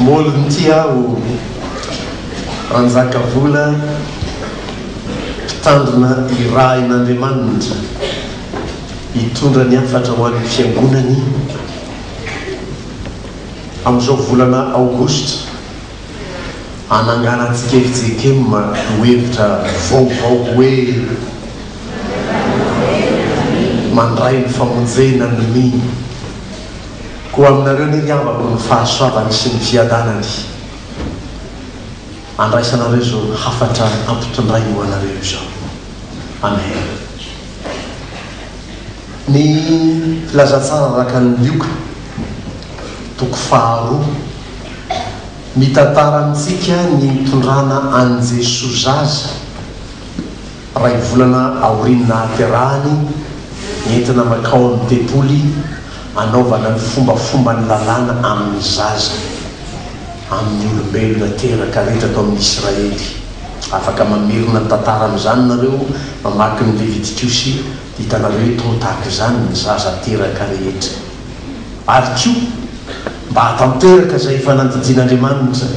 molony ty aho ranjaka vola mpitandrina irahin'andriamanitra hitondra ny afatra ho an'ny fiangonany amin'izao volana aogostra ananganantsika eritsekema hohevitra vaovao hoe mandray ny famonjena ny miny koa aminareo ny riavako ny fahasoavany sy ny fiadanany andraisanareo zao hafatra ampitondray ho anareo zao. Amen. Ny filazatsara araka ny lioka toko faharoa mitantara amintsika ny mitondrana an' Jesosy zaza ray volana aorinina aterahany entina makao amin'ny tempoly anaovana ny fombafomba ny lalàna amin'ny zaza amin'ny olombelona teraka rehetra atao amin'ny Israely. Afaka mamerina ny tantara amin'izany nareo mamaky ny Levitikosy hitanareo to tahaka izany ny zaza teraka rehetra ary koa mba hatanteraka izay efa nandidian'Andriamanitra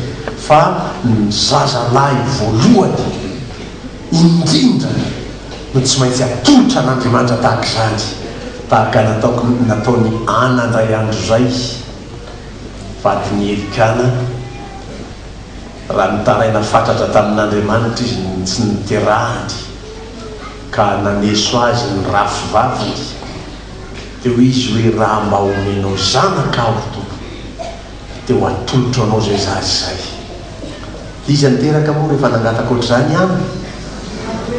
fa ny zaza lahy voalohany indrindra no tsy maintsy atolotra an'Andriamanitra tahaka izany tahaka nataony Ana indray andro zay vadiny Elikana raha nitaraina fatratra tamin'Andriamanitra izy tsy niterahany ka naneso azy ny rafy vaviny teo izy hoe raha mba omenao zanaka aho tompo teo atolotra anao zay zazy zay. Izy niteraka moa rehefa nangataka ohatr'izany any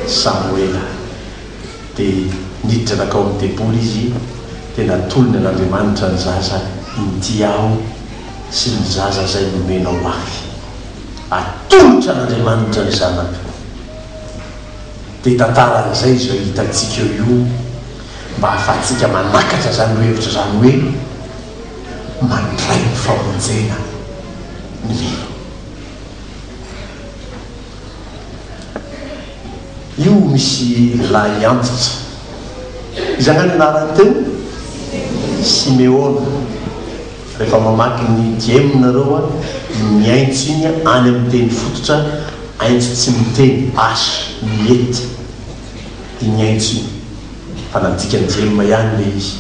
Samoela dia niditra nakao amin'ny tempoly izy dia natolony an'Andriamanitra ny zaza inty aho sy ny zaza zay nomenao ahy atolotra an'Andriamanitra ny zanaka. Dia tantaran'izay zao hitantsika io mba hahafahantsika manakatra zany rohevitra zany hoe mandray ny famonjena ny mino. Io misy lahy antitra izanany anarany teo Simeona. Rehefa mamaky ny diemy nareo ny aintso iny any amin'ny teny fototra aintso tsy miteny asy miety dia ny aintso iny fa nadika ny diema ihany le izy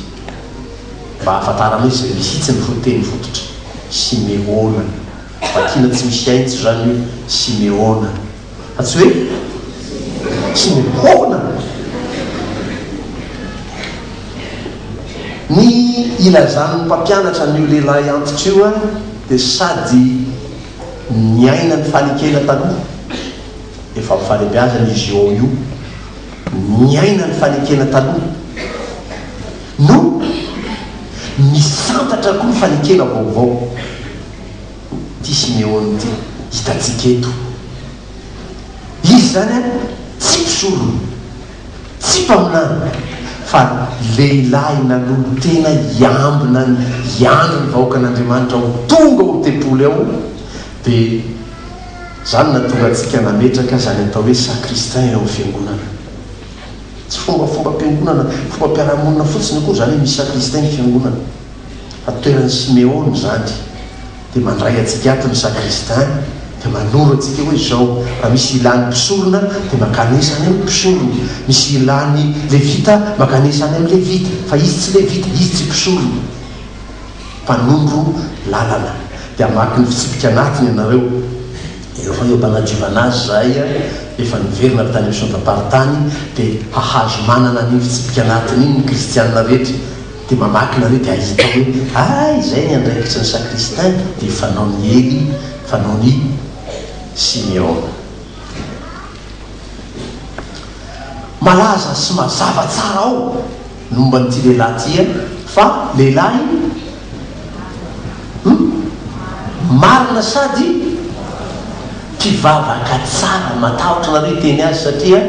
mba hahafantarana hoe zay misitsy ny teny fototra Simeona vakina tsy misy aintso zany hoe Simeona fa tsy hoe Simeona. Ny ilazan'ny mpampianatra n'io lehilahy antitra io dia sady ny aina ny fanekena taloha efa mifalebiazana izy eo io ny aina ny fanekena taloha no misantatra koa ny fanekena vaovao. Ty Simeona ty hitantsika eto izy zany tsy mpisorona tsy mpaminana fa lehilahy nanolo tena iambina iandro ny vahoaka an'Andriamanitra ho tonga ho tempoly ao dia zany natonga antsika nametraka zany atao hoe sakristain ao fiangonana. Tsy fombafomba mpiangonana fomba mpiarahamonina fotsiny koa zany hoe misy sakristain fiangonana fa toeran'ny Simeona zany dia mandray atsika ato ny sakristain dia manoro atsika hoe zao raha misy ilany mpisorona dia makanesany amin'ny mpisorona, misy ilany levita makanesany amin'ny levita fa izy tsy levita izy tsy mpisorona mpanondro lalana. Dia amaky ny fitsipika anatiny ianareo efa eo banadiovana azy zay efa niverina avy tany amin'ny sondaparitany dia hahazo manana ny fitsipika anatiny iny ny kristianina rehetra dia mamaky nareo dia ahita hoe izay ny andraikitry ny sakristain dia fanao ny Ely fanao ny Simeona. Malaza sy mazava tsara ao nomba n'ity lehilahy tia fa lehilahy marina sady mpivavaka tsara matahotra nareo teny azy satria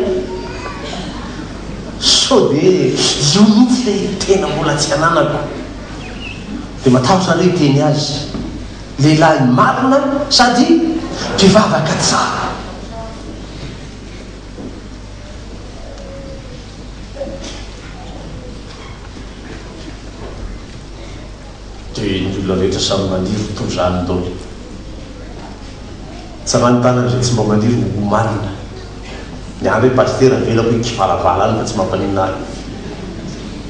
so dia io mihitsy le tena mbola tsy ananako dia matahotra nareo teny azy lehilahy marina sady mpivavaka tsara. Dia ny olona rehetra samy maniry toy zany daholo tsy ranontana zay tsy mba maniry ho marina ny andro hoe pastera velako hoe kivalavala any fa tsy mampanina azy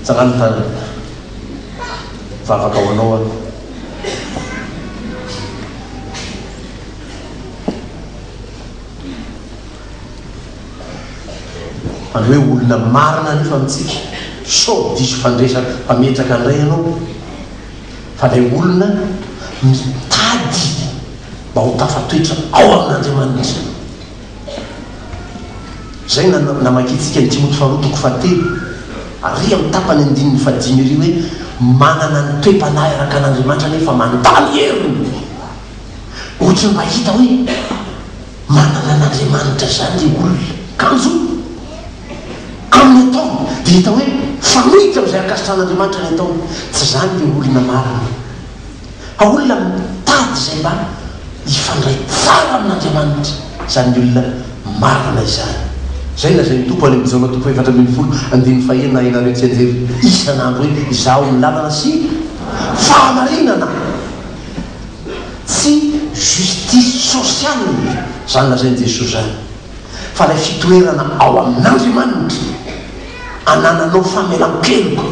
tsy ranontana fa afaka ho anao any any hoe olona marina nefa amitsika so diso fandresaka mpametraka andray ianao fa lay olona mitady mba ho tafatoetra ao amin'Andriamanitra. Zay namakitsika ny Timoty faharotoko fahatelo ary amin'ny tapany andininy fadimy ry hoe manana ny toe-panahy araka an'Andriamanitra nefa mandalo heriny. Ohatra mba hita hoe manana an'Andriamanitra zany le olona kanjo amin'ny ataony dia hita hoe fanohitra amin'izay akasitran'Andriamanitra ny ataony. Tsy zany le olona marina. Olona mitady zay mba hifandray tsara amin'Andriamanitra zany olona marina izany. Zay na zay mitompo any amin'ny Jaona tompo 7:4 tsy anjery isan'andro hoe izaho ny lalana sy fahamarinana, tsy justice sociale zany lazainy Jesosy zany, fa lay fitoerana ao amin'Andriamanitra anananao famelan-keloko,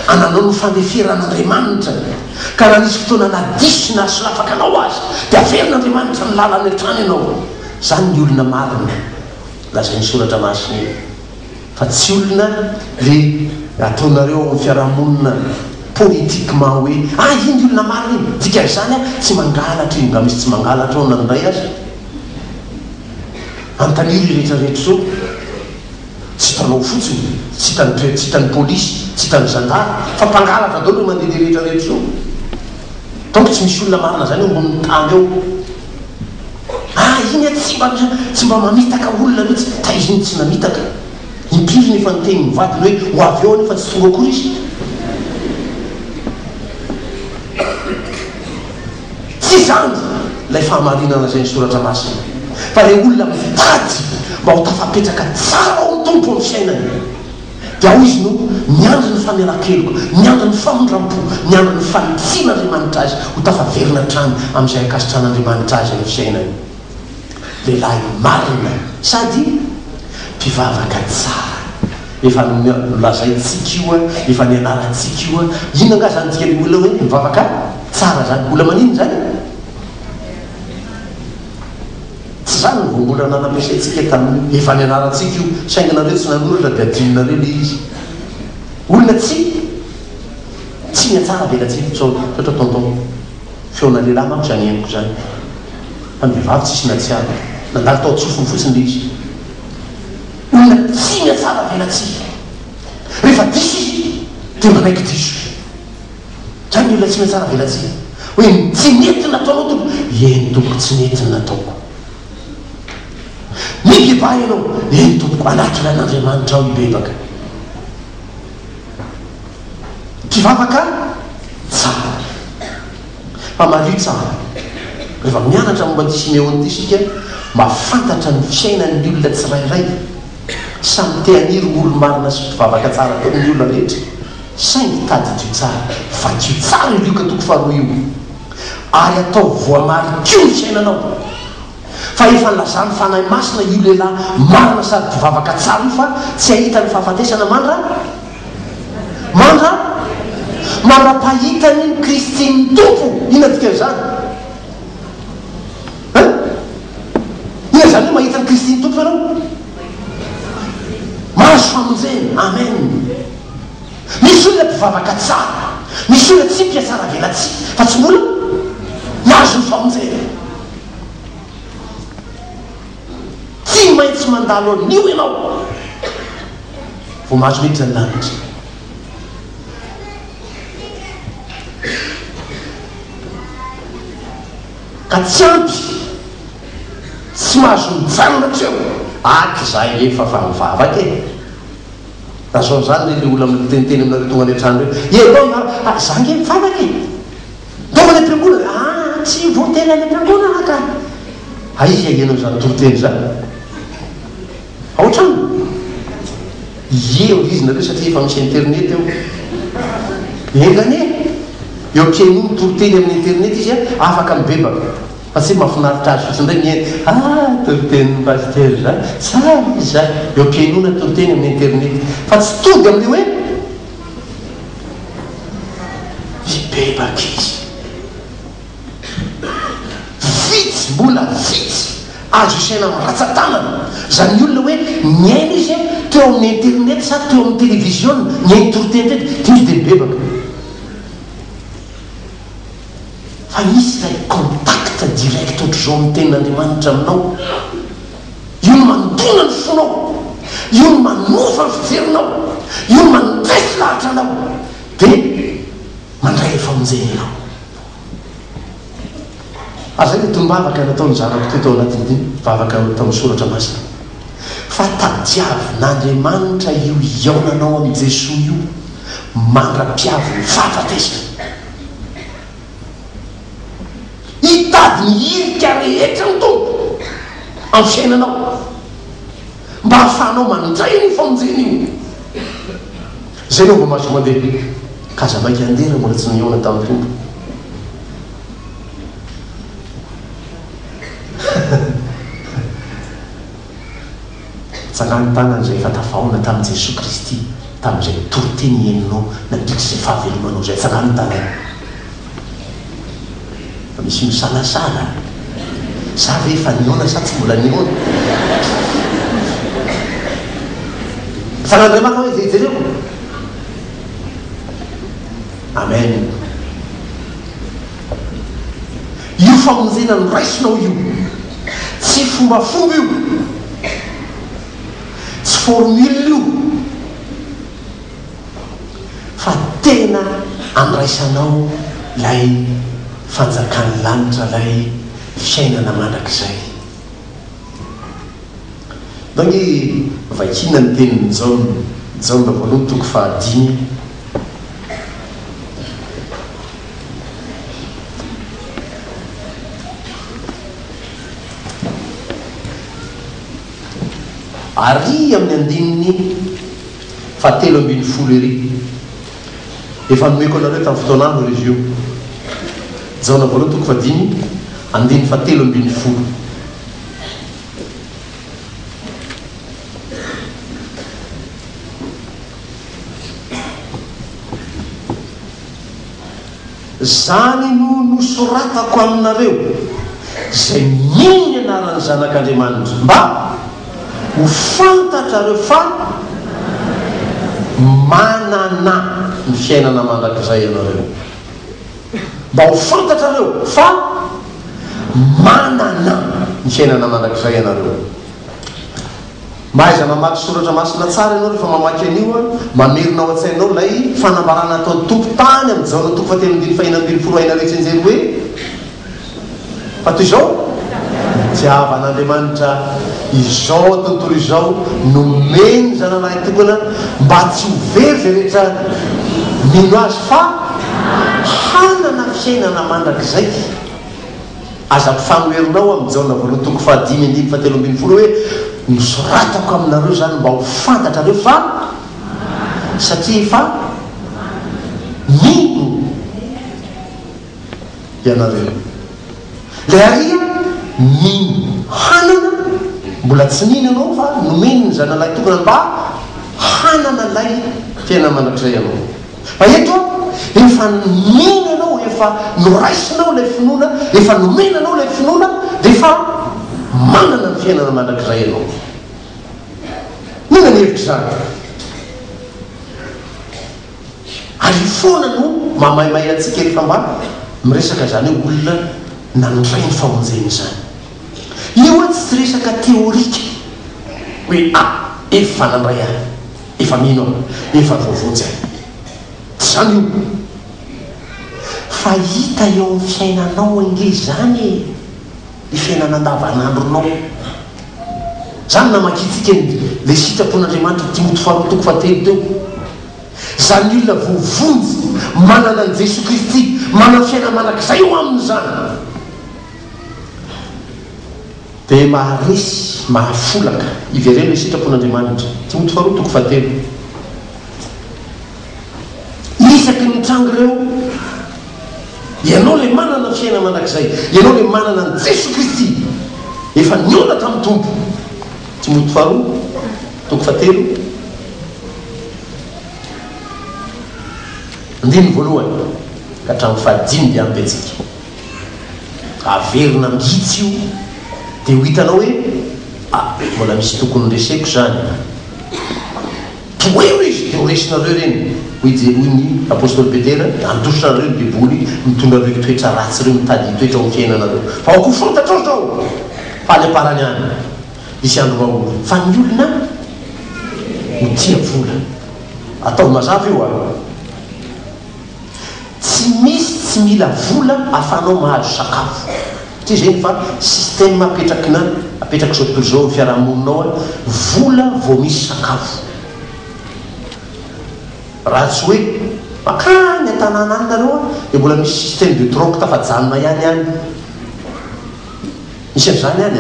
ananao ny fandeferan'Andriamanitra. Ka raha nisy fotoana nadiso na solafaka anao azy dia averin'Andriamanitra ny lalany hatrany ianao. Zany ny olona marina lazay ny soratra masiny. Fa tsy olona le ataonareo amin'ny fiarahamonina politikement hoe iny olona marina iny dika zany tsy mangalatra iny, nga misy tsy mangalatra ao nanday azy antaniry rehetrarehetra zao tsy hitanao fotsiny, tsy hitany polisy, tsy hitany zandary, fa mpangalatra daholo no mandeha rehetrarehetra zao. Donc tsy misy olona marina zany ambony tany eo. Iny tsy mba mamitaka olona mihitsy, taiziny tsy namitaka impiry nefa niteny mivadiny hoe ho avy eo nefa tsy tonga akory izy. Tsy zany lay fahamarinana zay ny soratra masina, fa lay olona mitady mba ho tafapetraka tsara ao ny tompo amin'ny fiainany. Dia ao izy no miandry ny famelan-keloko, miandry ny famondram-po, miandry ny fanitsian'Andriamanitra azy ho tafaverina trany amin'izay akasitran'Andriamanitra azy ny fiainany. Lehilahy marina sady mpivavaka tsara. Efa nolazaintsika io, efa nianarantsika io. Inona nga zany tika ny olona hoe mivavaka tsara zany? Olona manino zany? Tsy zany ny vombolana nampiasaintsika tamin'ny efa nianarantsika io. Sainganareo tsy nanoratra dia adinonareo le izy. Olona tsy miatsara velatsika ohatra tonton feona lehilahy manko zany henoko zany. Fa mivavy tsisy natsiara nandalo tao tsofony fotsiny le izy. Olona tsy miatsara velatsika. Rehefa diso izy dia manaiky diso. Zany olona tsy miatsara velatsika. Hoe tsy nety nataonao tompo, eny tompo tsy nety nataoko. Mibeba ianao, eny tompoko anatiny an'Andriamanitra ao ibebaka. Mpivavaka tsara, fa mario tsara. Rehefa mianatra momba ty Simeona ty sika, mahafantatra ny fiainan'ny olona tsirairay. Samy te haniry olo marina sy mpivavaka tsara teo ny olona rehetra. Saingy tady dio tsara, fa dio tsara io lioka toko faharoa io. Ary atao voamary kio ny fiainanao. Fa efa nilazany fanahy masina io lehilahy marina sady mpivavaka tsara io, fa tsy ahita ny fahafatesana mandra-pahitany ny Kristy ny tompo. Ina dika zany? Ina zany hoe mahita ny Kristy ny tompo ianao? Mahazo famonjena. Amen. Misy olona mpivavaka tsara, misy olona tsy mpiatsara velatsy, fa tsy mola mahazo ny famonjena. Tsy maintsy mandalo an'io ianao vo mahazo miditra ny lanitra. Ka tsy ampy tsy mahazo mijanona treo aky zahay efa fa mivavaka e. Razao zany le olona miteniteny aminareo tonga aletrany hoe enao zange mivavaka e, tonga any am-piangonana. Tsy voateny any am-piangonana ka. Aiza ianao zany toroteny zany? Aotrano eo izy nareo satria efa misy internet eo. Engane eo ampiain'iny toroteny amin'ny internet izy afaka mibebaka. fa tsy mahafinaritra azy fotsy ndray ny toritenin'ny paster zany sara izy zany eo ampiainona toriteny amin'ny internet fa tsy tody amin'le hoe mibebaka izy vitsy mbola vitsy azo isaina amin'ny ratsan-tanana zany olona hoe miaina izy teo amin'ny internet sa teo amin'ny télévision miainy toriteny tety dia izy dia mibebaka fa misy lay contact direct ohatr'izao amin'ny tenin'Andriamanitra aminao io no mandona ny fonao io no manova ny fijerinao io no mandresy lahatra anao dia mandray ny famonjena anao azay le tombavaka nataony zanako teo tao anatin'ity vavaka tao soratra masina fa tadiavin'Andriamanitra io iaonanao amin'ny Jesosy io mandra-piavy ny fahafatesana hitady ny irika rehetra ny tompo amin'ny fiainanao mba hahafahanao mandray ny famonjena io zay nao mba maso mandeha kaza mainka andera mbola tsy niona tamin'ny tompo tsanany tanany zay efa tafaona tamin'i Jesosy Kristy tamin'izay toriteny iainanao nadritra izay fahavelomanao zay tsanany tanany fa misy misalasala za ve efa niona sa tsy mbola niona fanandramaka hoe zay jereo amen io famonjena ny raisinao io tsy fombafomba io tsy formule io fa tena andraisanao lay fanjakan'ny lanitra lay fiainana mandrakizay dony vakina ny teniny jaona voalohany toko fahadimy ary amin'ny andininy fahatelo ambin'ny folo ery efa nomeko anareo tamin'ny fotoanandro izy io jaona voalohany toko fahadimy andiny fahatelo ambin'ny folo zany no nosoratako aminareo zay miny anarany zanak'Andriamanitra mba ho fantatrareo fa manana ny fiainana mandrakizay ianareo mba ho fantatrareo fa manana ny fiainana mandrakizay ianareo mba aiza mamaky soratra masina tsara ianao rehefa mamaky an'io a mamerinao an-tsainao lay fanambarana ataony tompo tany amin'ny jaona toko fahatelo ambin'ny fahina ambin'ny folo aina rehetra anjery hoe fa toy izao tiavan'Andriamanitra izao tontolo izao nomeny zananahy tokana mba tsy ho very zay rehetra mino azy fa hanana fiainana mandrakizay aza-pifanoherinao amin'ny jaona voalohany toko fahadimy andimy fahatelo ambin'ny folo hoe misoratako aminareo zany mba ho fantatrareo fa satria efa mino ianareo le aria mino hanana mbola tsy mino ianao fa nomeny ny zanalahy tokana mba hanana lay fiainana mandrakizay ianao fa eto efa mino ianao efa noraisinao lay finoana efa nomenanao lay finoana dia efa manana ny fiainana mandrakizay ianao nona ny hevitra zany ary foana no mamaimay antsika rehefa mba miresaka zany hoe olona nandray ny famonjeny zany io a tsy resaka teorika hoe efa nandray ahy efa mino aho efa voavotsy ahy tsy zany io fa hita eo amin'ny fiainanao ange zany ny fiainana andavanandronao zany namakitsika le sitrapon'Andriamanitra Timoty faharoa toko fahatelo teo zany olona voavonjy manana an' Jesosy Kristy manana fiainana mandrakizay eo aminy zany dia maharesy mahafolaka ivereno le sitrapon'Andriamanitra Timoty faharoa toko fahatelo isaky ny trango ireo ianao le manana fiaina manak'izay, ianao le manana ny Jesosy Kristy efa niolatra amin'ny tompo. Timoty faharoa toko fahatelo andiny voalohany ka hatramin'ny fahadimy dia ampy antsika. Averina mihitsy io dia ho hitanao hoe mbola misy tokony reseko zany. Hoe izy dia ho resinareo reny hoy ny apôstôly Petera, andosonareo ny beboly mitondra reo toetra ratsy reo, mitady toetra ho fiainanareo. Fa ao ko fantatrao zao faly aparany any isy andro vahory fa ny olona ho tia vola. Atao mazava io tsy misy tsy mila vola afanao mahazo sakafo. Ty zany fa système apetrakina apetraky zao tontolo zao fiarahamoninao vola vao misy sakafo. Raha tsy hoe makany an-tanàna any nareo dia mbola misy système de troc tafajanona ihany any. Misy an'izany any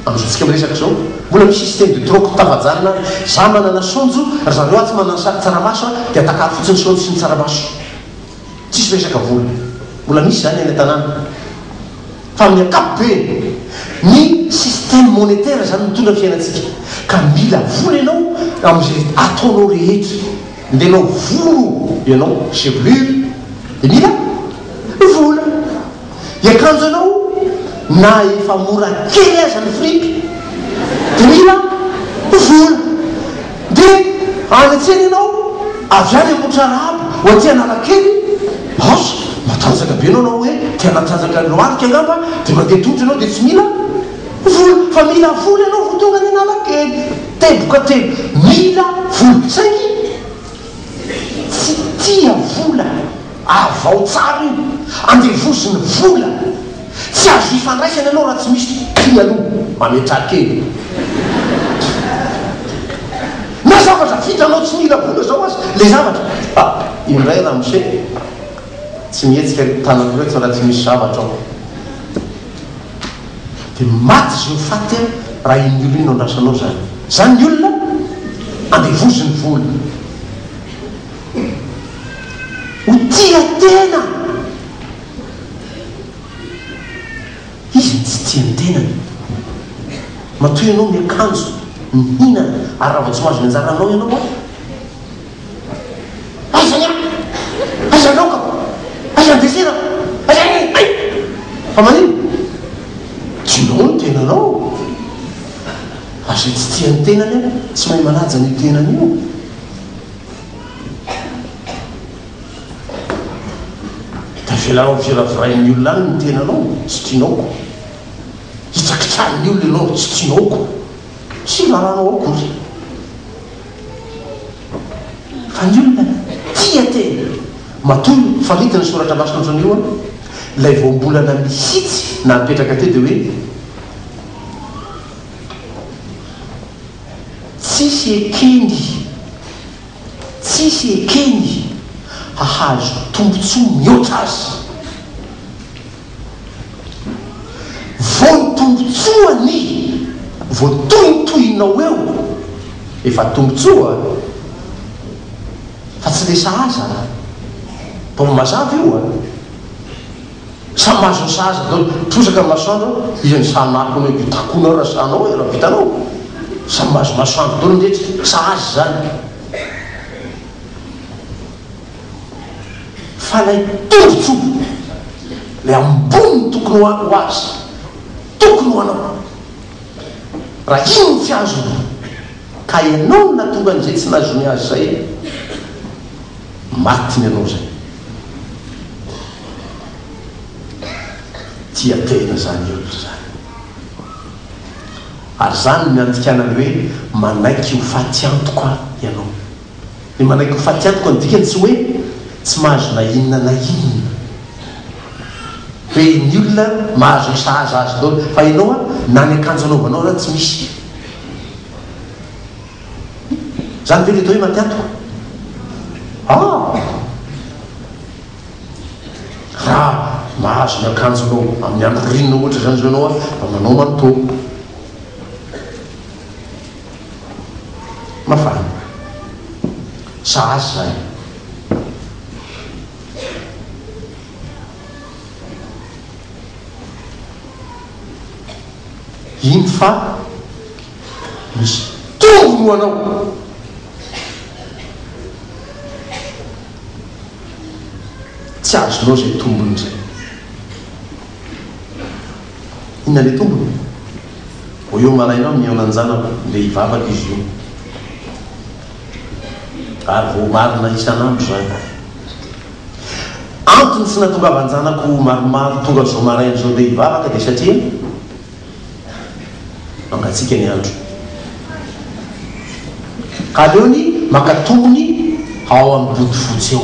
amin'izantsika miresaka zao mbola misy système de troc tafajanona. Za manana sonjo ry zareo aty manana tsaramaso dia atakary fotsiny sonjo sy ny tsaramaso. Tsisy resaka vola, mbola misy zany any an-tanàna. Fa amin'ny ankapobeny ny système monétaire zany mitondra fiainantsika, ka mila vola ianao amin'izay ataonao rehetra. Ndenao volo ianao chevelure dia mila vola. Iakanjo ianao na efa mora kely aza ny fripy dia mila vola. Dia any an-tsena ianao avy any amotrarabo ho aty Analakely, asa matanjaka be anao hoe tiana tanjaka loarika angamba dia mandeha tongotra ianao dia tsy mila vola. Fa mila vola ianao vao tonga ny Analakely. Teboka tebo mila vola. Saingy tsy tia vola avao tsara io, andevosiny vola. Tsy azo ifandraisana ianao raha tsy misy tia aloha mametraka kely. Na zavatra vitanao tsy mila vola zao azy le zavatra indray raha mose tsy mihetsika tanako reky fa raha tsy misy zavatra ao dia maty zao faty raha iny olo iny no andrasanao zany. Zany ny olona andevosiny vola. Ho tia tena izy ny tsy tia ny tenany. Matoy ianao miakanjo mihina ary raha vao tsy mahazo ny anjaranao ianao aizany aizanao ka aizany desera aizany ay fa manino tsinao ny tenanao. Azay tsy tia ny tenany any tsy mahay manaja ny tenany io. Velarao firavirain'ny olona any ny tenanao tsy tianaoko, hitrakitranin'ny olona ianao tsy tianaoko, tsy raranao akory. Fa ny olona tia tena. Matoy faritany soratra masina ohatran'io ilay voambolana mihitsy na apetraka teo dia hoe tsisy ekeny hahazo tombontsoa mihoatra azy. Vao tombotsoany vao tohitohinao eo efa tombotsoa fa tsy lesa aza mpamo mazava io samy mahazo ny sahaza trosaka masoandro izany sanako hoe takonao raha sanao raha vitanao samy mahazo masoandro dolo ndrehetra sahazy zany. Fa lay tombotso lay ambony tokony ho azy tokony ho anao raha ino ny fiazony ka ianao na tonga an'izay tsy nazony azy zay matiny ianao zay. Tia tena zany eo zany ary zany miantikanany hoe manaiky ho faty antoka ianao. Ny manaiky ho faty antoka ny dikany tsy hoe tsy mahazo na inona na inona hoe ny olona mahazo ny sahaza azy dolo fa ianao na ny akanjo anaovanao raha tsy misy zany ve le tao hoe maty antoka. Raha mahazo ny akanjo anao amin'ny andro rinona ohatra zany zao ianao fa manao manotô mafana sahazy zany. iny fa misy tombono anao. Tsy azonao zay tombony zay. Inona le tombony? O eo maraina mionanjanako le hivavaka izy io. Ary vao marina isan'andro zany. Antony tsy nahatongavanjanako maromaro tonga zao maraina zao le hivavaka dia satria mangatsika ny andro. Ka aleony maka tombony ao amin'ny bodofotsy eo.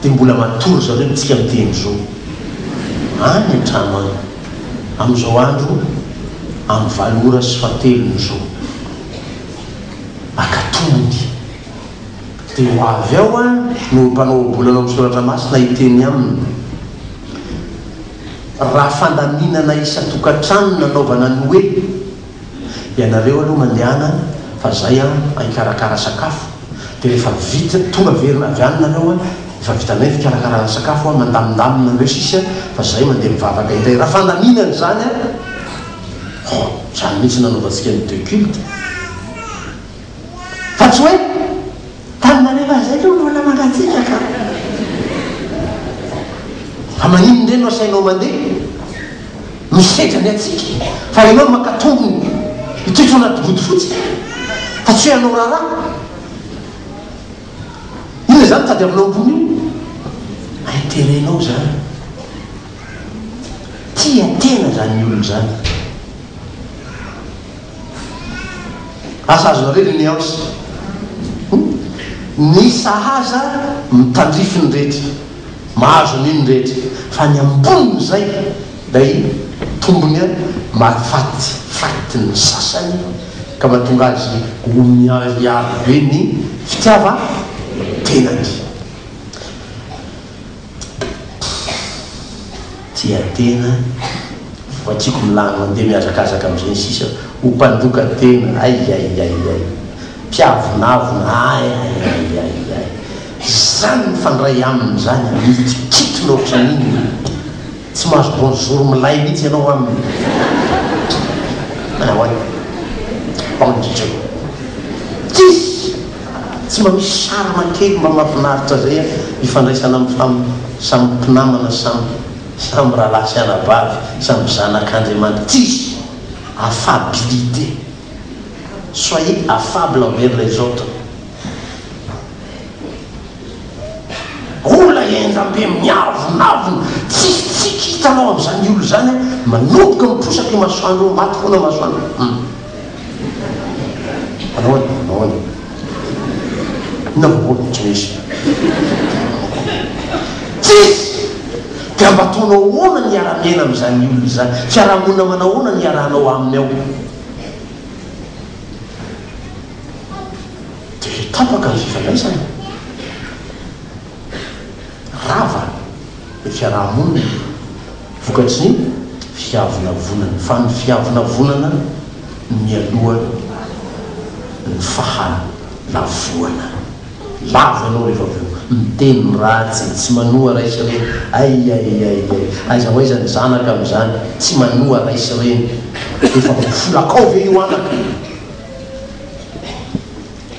dia mbola matory zareo mitsika miteny zao. Any an-trano any amin'izao andro amin'ny 8 ora sy 7 zao akatombony dia ho avy ao a no mpanao bolanao misoratra masina hiteny aminy raha fandaminana isa-tokantrano nanaovana ny hoe ianareo aloha mandehana fa zay a hikarakara sakafo dia rehefa vita tonga verina avy any nareo a efa vitanay fikarakarana sakafo a mandamindamina andreo sisy fa zay mandeha mivavaka iray raha fandaminana zany a zany mihitsy nanaovantsika ny deux culte fa tsy hoe taminarehefa zay aloha mbola mangatsika ka fa magnino ndray no asainao mandeha misedrany atsika fa ianao makatombony itoetro anaty body fotsy fa tsy hoe anao raharaha ina zany tady aminao ambony io aiterenao zany tia tena zany ny olo zany asa azonareo le néance ny sahaza mitandrifiny rehetra mahazo an'iny rehetra fa ny amboniny zay day tombony a mafatiny sasany ka mahatonga azy ho miaro be ny fitiava tenany tia tena voatsiko milany mandeha miazakazaka am'izay sisa ho mpandoka tena ay mpiavonavona ay zany mifandray aminy zany mitikitona ohatran'iny tsy mahazo bonjour milay mihitsy ianao aminy banditra tsisy tsy mba misy sary makely mba mahafinaritra zay ifandraisana samy mpinamana samy rahalahy sy anabavy samy zanak'Andriamanitra tsisy affabilité soyez affable envers les autres ola endrambe miavonavona tsisy hitanao am'zany olo zany manomboka miposaky masoandro maty foana masoandro anaoany navoolo tsy misy tsisy dia mba ataonao oana ny ara-miaina am'zany olo zany fiarahamonina manao oana ny arahanao aminy ao dia tapaka ny fifandraisana rava ny fiarahamonina vokatry ny fiavona vonana fa ny fiavona vonana mialoha ny fahalavoana lavo ianao rehefa aveo miteny ratsy tsy manoa raisy reny ay aiza hoaiza ny zanaka am'zany tsy manoa raisy reny efa folakao ve io anaka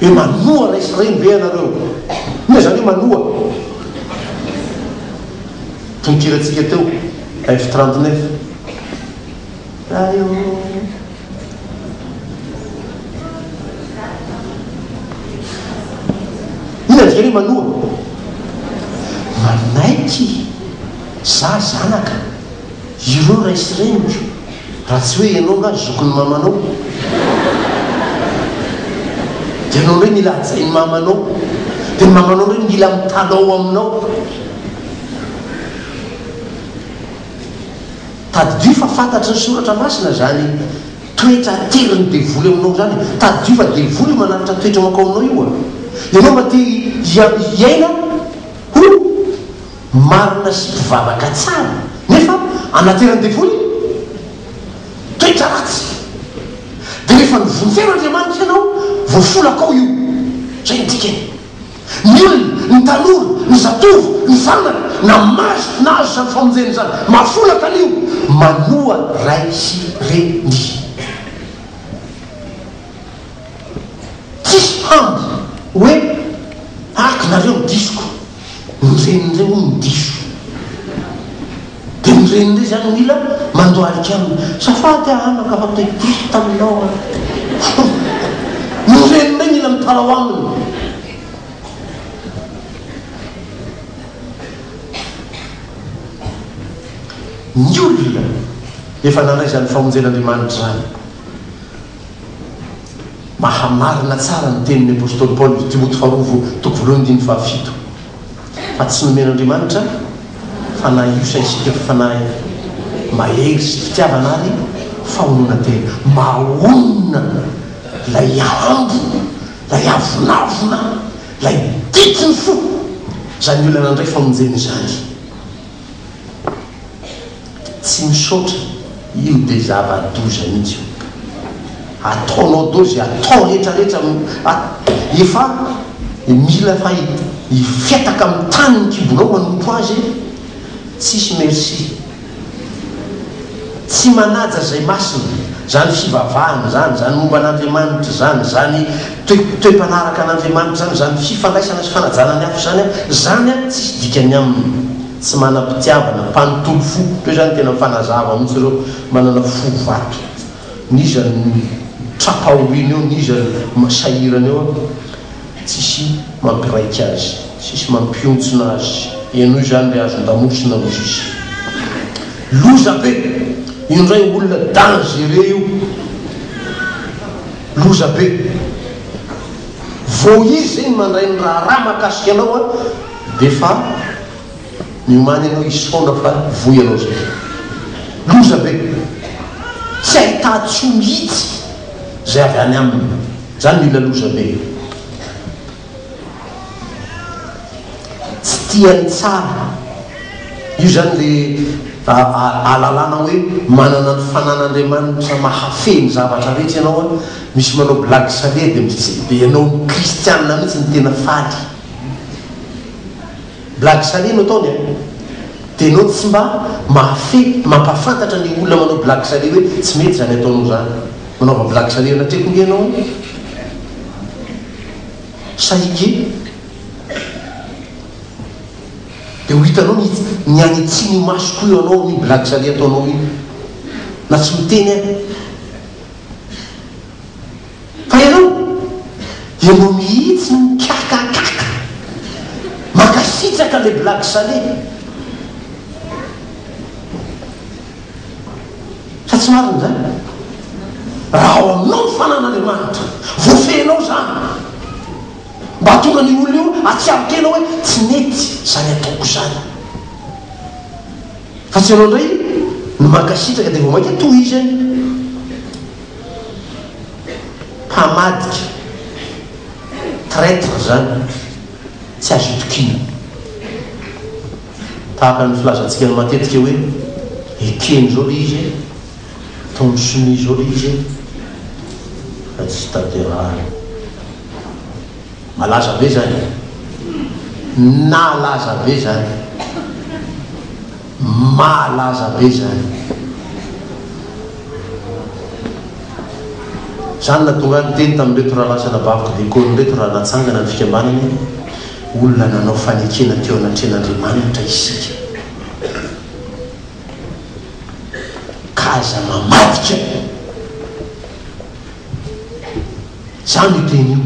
hoe manoa raisy reny ve anareo ina zany hoe manoa tonikiratsika teo F39 ayo ina dikany manoa manaiky za zanaka ireo raisy reny raha tsy hoe ianao nga zokony mamanao dia anao ndray mila ajainy mamanao dia ny mamanao ndray mila mitalao aminao tady dio fa fantatry ny soratra masina zany toetra teriny devoly aminao zany tady dio fa devoly manaritra toetra mako aminao io a ianao mba te iaina ho marina sy mpivavaka tsara nefa anaterany devoly toetra ratsy dia rehefa nivonferandriamanitra ianao voafolakao io zay ny dikany ny olona ny tanora ny zatovo ny zanaka na mazo na azo zany famonjeny zany mafolaka an'io manoa ray sy reny tsisy hamby hoe nareo midisoko nyrenindreo midiso dia nyrenindreo zany mila mandoalika aminy safady anaka afa diso taminao nyrenindreo mila mitalao aminy ny olona efa nanay zany famonjen'andriamanitra zany mahamarina tsara ny tenin'ny apôstôly Paoly Timoty faharovo toko voalohany dimy fahafito fa tsy nomen'andriamanitra fanahy io saisika fanahy mahery sy fitiavana ary fahonoana tena mahonina lay ambo lay avonavona lay ditiny fo zany olona nandray famonjeny zany tsy misaotra io dia zava-doza mihitsy io ataonao dozy atao rehetrarehetra efa mila fa hifiataka amin'ny tany ny kibonao manompo azy tsisy merci tsy manaja zay masina zany fivavahana zany momba an'andriamanitra zany toe-panaraka an'andriamanitra zany fifandraisana sy fanajana ny hafa zany tsisy dikany aminy tsy manam-pitiavana mpanontolo fo toe zany tena mifanazava mihitsy ireo manana fo vato nizany trapaoriny eo nizany masahirana eo tsisy mampiraika azy tsisy mampiontsona azy enoy zany le azon-damosina mozisy loza be io ndray olona dangere io loza be vo izy zany mandray ny raha mahakasika anao dia fa miomany anao isaona fa voy anao zay loza be tsy ahita-tso mihitsy zay avy any aminy zany mila loza be tsy tiany tsara io zany le alalana hoe manana ny fanan'andriamanitra mahafeny zavatra rehetra ianao misy manao blague salé dia ianao kristianina mihitsy ny tena faly blague salé no ataony dia ianao tsy mba mampafantatra ny olona manao blague salé hoe tsy mety zany ataonao zany manaova blague salé natreko nge ianao sahike dia ho hitanao ny agnitsiny masoko io anao ny blague salé ataonao io na tsy miteny fa ianao mihitsy mikakakaka makasitsaka le blague salé fa tsy mariny zany raha ao aminao ny fanan'andriamanitra voafenao zany mba tonga ny olona io atsiarokenao hoe tsy mety zany ataoko zany fa tsy anao indray ny mankasitraka dia vo mainka toy izy any mpamadika traître zany tsy azo itokina tahaka ny filazantsika ny matetika hoe ekeny zao le izy taony soni zao le izy fa tsy taterahany malaza be zany nalaza be zany malaza be zany zany na tonga ny teny tamin'reto raha lasana bavaka dia koa nyreto raha natsangana ny fikambanany olona nanao fanekena teo anatren'andriamanitra isika kaza mamadika zany io teny io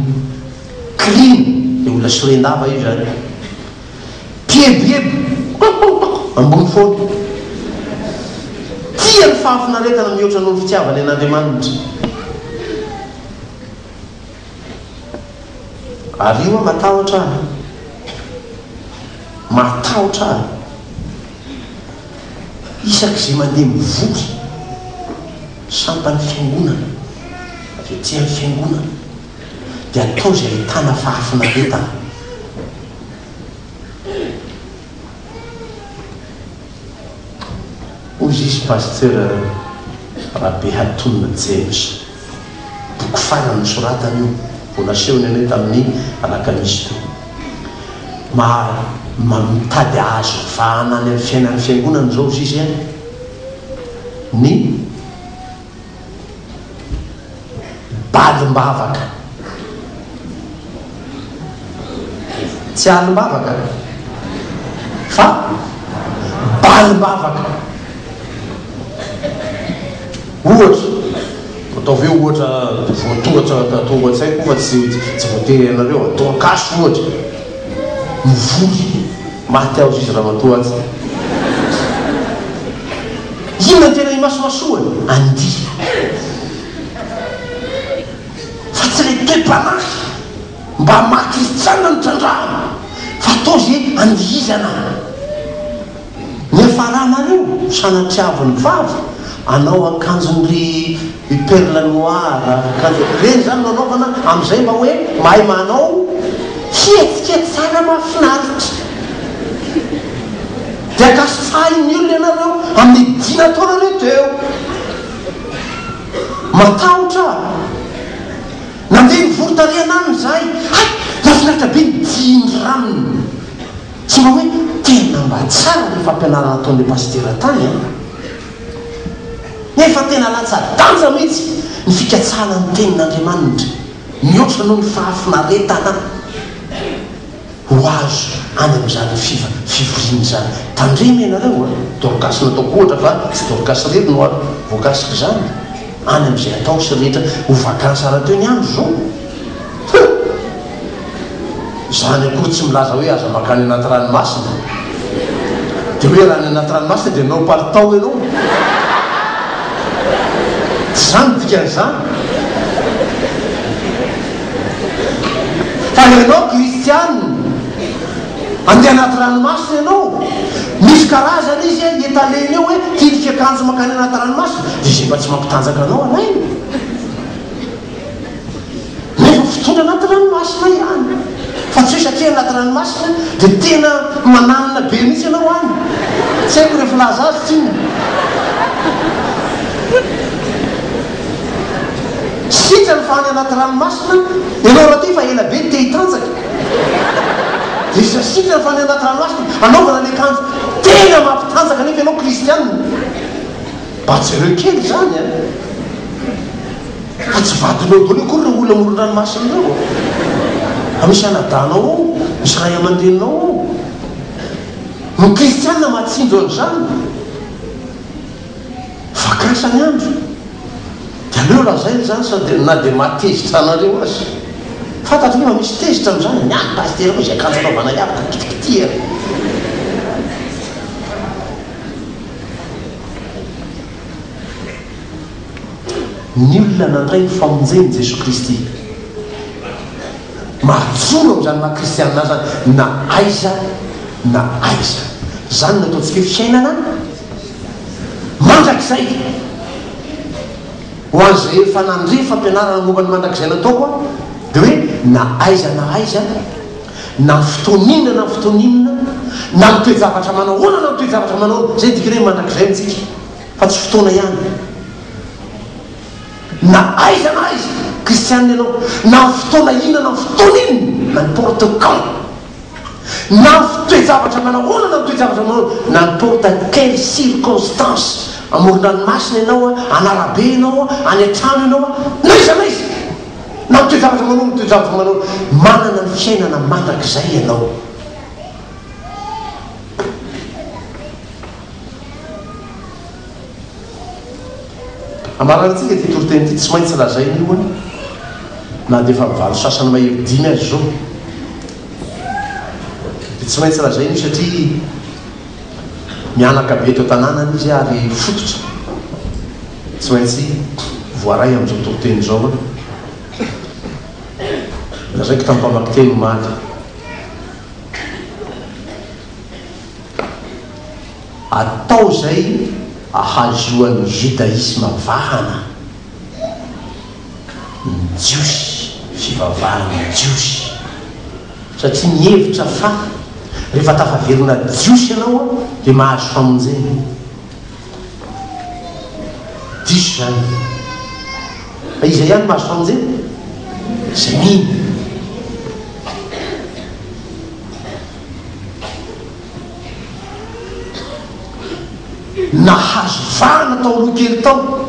crime dia olona sorendava io zany pieboebo ambony foana tia ny fahafinaretana mihoatra n'olo fitiavany an'andriamanitra ary io matahotra matahotra isaky zay mandeha mivory sampany fiangonana dia tia ny fiangonana dia atao zay ahitana fahafinaretana ozy izy pasteur rahabe hatonina James boky farany soratany io vo nasehony ane tamin'ny alakamisy to mitady azo vahana any amin'ny fiainan'ny fiangonana zao zy izy ny balimbavaka tsy alimbavaka fa balimbavaka ohatra ataoveo ohatra voatohatra tohatsy haiko fa tsy voatery ianareo atoakaso ohatra mivory maty ao izy raha matoatsy inona tena imasomasoany andi fa tsy le toe-panahy mba makristianina ny trandrahana fa atao ze andihizana nefaranareo sanatriaviny vava anao akanjon'ry perle noir reny zany no anaovana am'izay mba hoe mahay manao fietsikety tsara mahafinaritra de akasifainy olona ianareo amin'ny dina taona reteo matahotra nandeha nivorotarianany zay hay mafinaritra be midiny ranony tsy mba hoe tena mba tsara ny fampianarana ataon'le pastera tany a nefa tena latsa-danja mihitsy ny fikatsahana ny tenin'andriamanitra mihoatra noho ny fahafinaretana ho azo any am'izany fivoriany zany tandremy ianareo dorokasy nataoko ohatra fa tsy dorokasy rery no voakasiky zany any am'izay atao sy rehetra ho vakansy raha teo ny andro zao zany akory tsy milaza hoe aza makany anaty ranomasina de hoe raha ny anaty ranomasina de nao palitao ianao tsy zany dikan'izany fa ianao kristianina andeha anaty ranomasina ianao misy karazana izy etaleny eo hoe tiany fiakanjo makany anaty ranomasina de zay mba tsy mampitanjaka anao anainy nefa fotondra anaty ranomasina ihany fa tsy hoe satria anaty ranomasina de tena mananina be mihitsy ianao any tsy haiko rehefa laza azy tiny sitra ny fahany anaty ranomasina ianao raha ty fa ela be te hitanjaka de sasitra ny fahany anaty ranomasina anaovana le kanjo tena mampitanjaka nefa ianao kristianina mba tsy reo kely zany fa tsy vadinao dolo kory re olo amoron-ranomasina reo a misy anadanao ao misy ray aman-dreninao ao no kristianina matsindro an'izany vakasany andro de aleo raha zay zany sady na de matezitra anareo azy fantatry nefa misy tezitra am'izany niany pastera koa zay akanjo anaovana iavaka kitikitia ny olona nandray ny famonjeny Jesosy Kristy mahatsoro am'izany maha kristianina zany na aiza zany no ataontsika hoe fiainana mandrakizay ho an'izay efa nandre fampianarana momba ny mandrakizay nataoko de hoe na aiza na fotoninona na mitoejavatra manahoana na mitoejavatra manao zay dikire mandrakizay mitsika fa tsy fotoana ihany na aiza kristianina ianao na fotoana inona na fotoninona n'importe quand na fitoejavatra manahoana na mitoejavatra manao n'importe quelle circonstance amoron-dranomasina ianao anarabe ianao any an-trano ianao naiza na mitoejavatra manao manana ny fiainana mandrakizay ianao amarantsika ty toroteny ty tsy maintsy lazay nioany na de efa mivalo sasany mahevy-dimy azy zao de tsy maintsy lazay nio satria mianaka be teo tanànany izy ary fototra tsy maintsy voaray am'izao toroteny zao lazaiko tamin'ny mpamaky-teny maty atao zay ahazoan'ny judaisme vahana ny jiosy fivavahany jiosy satria nihevitra fa rehefa tafaverina jiosy ianao de mahazo famonjeny diso zany fa iza ihany mahazo famonjeny zay miny nahazo vahana tao aloha kely tao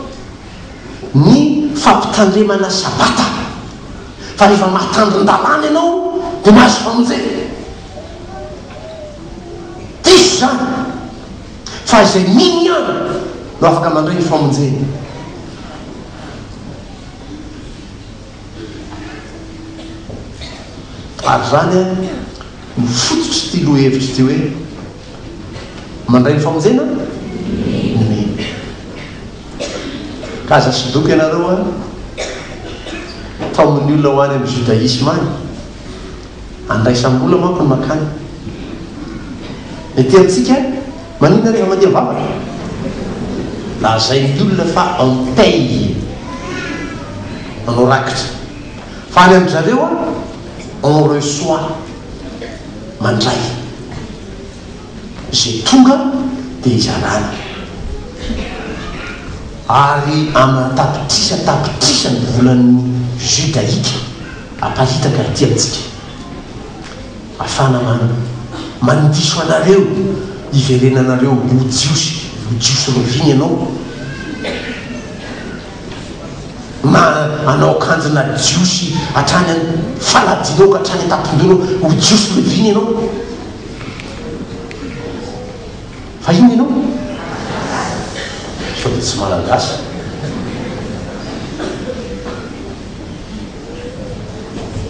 ny fampitandremana sabata fa rehefa mahatandron-dalàna ianao dia mahazo famonjena diso zany fa izay mino ihany no afaka mandray ny famonjena. ary zany a mifototra ty loha hevitra ty hoe mandray ny famonjena ny ka aza sidoky ianareo a taomin'ny olona ho any amin'ny judaisme any andraisambola manko ny makany mety amintsika manina rehefa mandeha vavaka lazay ny olona fa ampay manao rakitra fa any amin'ny zareo a on reçoit mandray zay tonga dia izarana ary amin'ny tapitrisa ny volan'ny judaika apahitaka ty amintsika afana mandiso anareo iverenanareo ojiosy roviny ianao na anao kanjina jiosy hatrany faladinao ka hatrany atapondonao ojiosy roviny ianao fa ino ianao sao dia tsy malagasy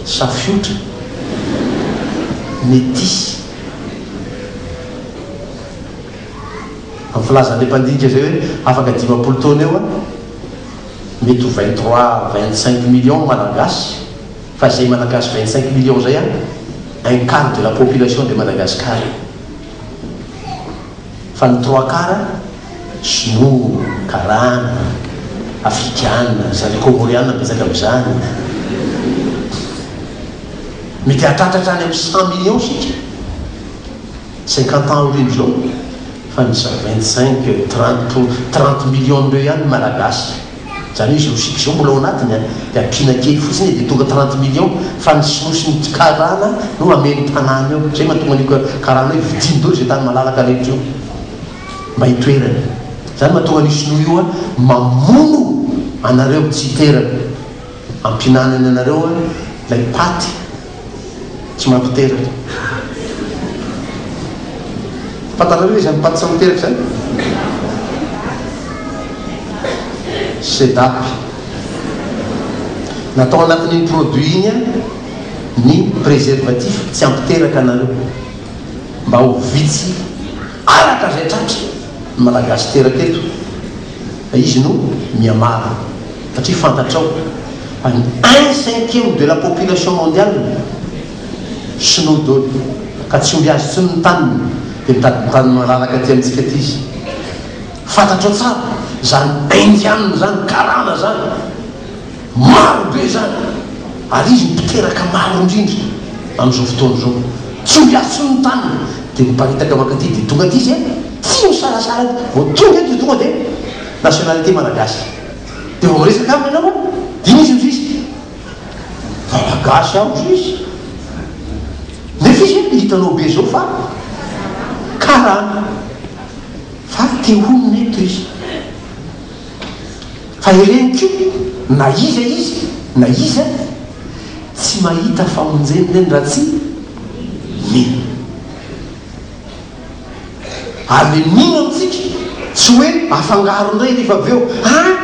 safiotra métis amin'ny filazan'le mpandika zay hoe afaka 10 taona eo a mety ho 23-25 millions malagasy fa zay malagasy 25 millions zay a un quart de la population de Madagascar fa ny 3 quarts chinois, karana, afrikana, zareo comoriana betsaka amin'izany mety hatratratra any amin'ny 100 millions sika 50 ans oriny zao fa misy 25-30 millions ndreo ihany malagasy zany hoe zao sika zao mbola ao anatiny a dia ampina kely fotsiny dia tonga 30 millions fa ny sinosy ny karana no ameny tanàna eo zay mahatonga an'io karana hoe vidiny dolo zay tany malalaka rehetra eo mba hitoerana zany mahatonga an'io sinoa io a mamono anareo tsy hiterana ampinanany anareo a lay paty tsy mampiteraka fatanareo izy amin'ny paty tsy mampiteraka zany sedapy natao anatin'iny produit iny a ny préservatif tsy ampiteraka anareo mba ho vitsy araka zay tratra malagasy teraka eto izy no miamara satria fantatrao fa ny 1/5 de la population mondiale sinoa dolo ka tsy omby azy tsy ny taniny dia mitady tany malalaka ty amintsika ty izy fantatrao tsara zany indianina zany karana zany maro be zany ary izy mipiteraka maro indrindra amin'izao fotoana zao tsy omby azy tsy ny taniny dia miparitaka makaty dia tonga ty izy tsy misarasara vao tonga eto tonga dia nationalité malagasy dia vao miresaka aminy ianao diny izy izy malagasy aho izy nefa izy hitanao be zao fa karana fa te honona eto izy fa ireniko na iza tsy mahita famonjeny reny raha tsy mino ary le mino amintsika tsy hoe afangaro indray rehefa avy eo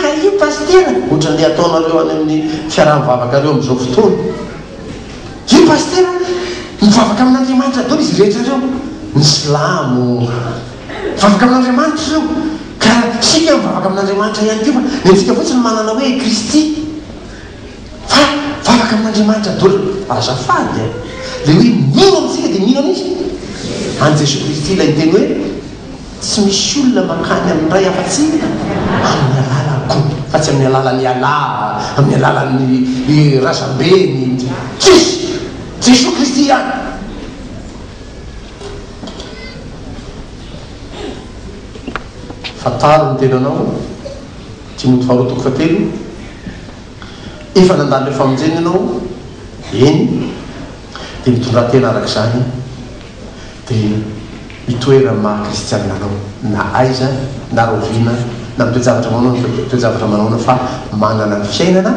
ka io pastera ohatran'le ataonareo any amin'ny fiaraha-mivavaka reo amin'izao fotoana io pastera mivavaka amin'Andriamanitra dolo izy rehetra reo ny silamo mivavaka amin'Andriamanitra reo ka sika mivavaka amin'Andriamanitra ihany keo fa netsika fotsiny manana hoe Kristy fa mivavaka amin'Andriamanitra dolo azafady le hoe mino amintsika dia mino an'izy any Jesosy Kristy ilay teny hoe tsy misy olona makany amin'ray afa-tsy amin'ny alalako fa tsy amin'ny alalan'ny alà amin'ny alalan'ny razambeny tsisy Jesosy Kristy ihany fataro ny tenanao tsy moto faharotoko fatelo efa nandalo le famonjena ianao eny dia mitondra tena araka izany dia mitoera maha kristianina anao na aiza na rovina na mitoejavatra manao toejavatra manaona fa manana ny fiainana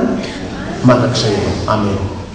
mandrakizay anao. Amen.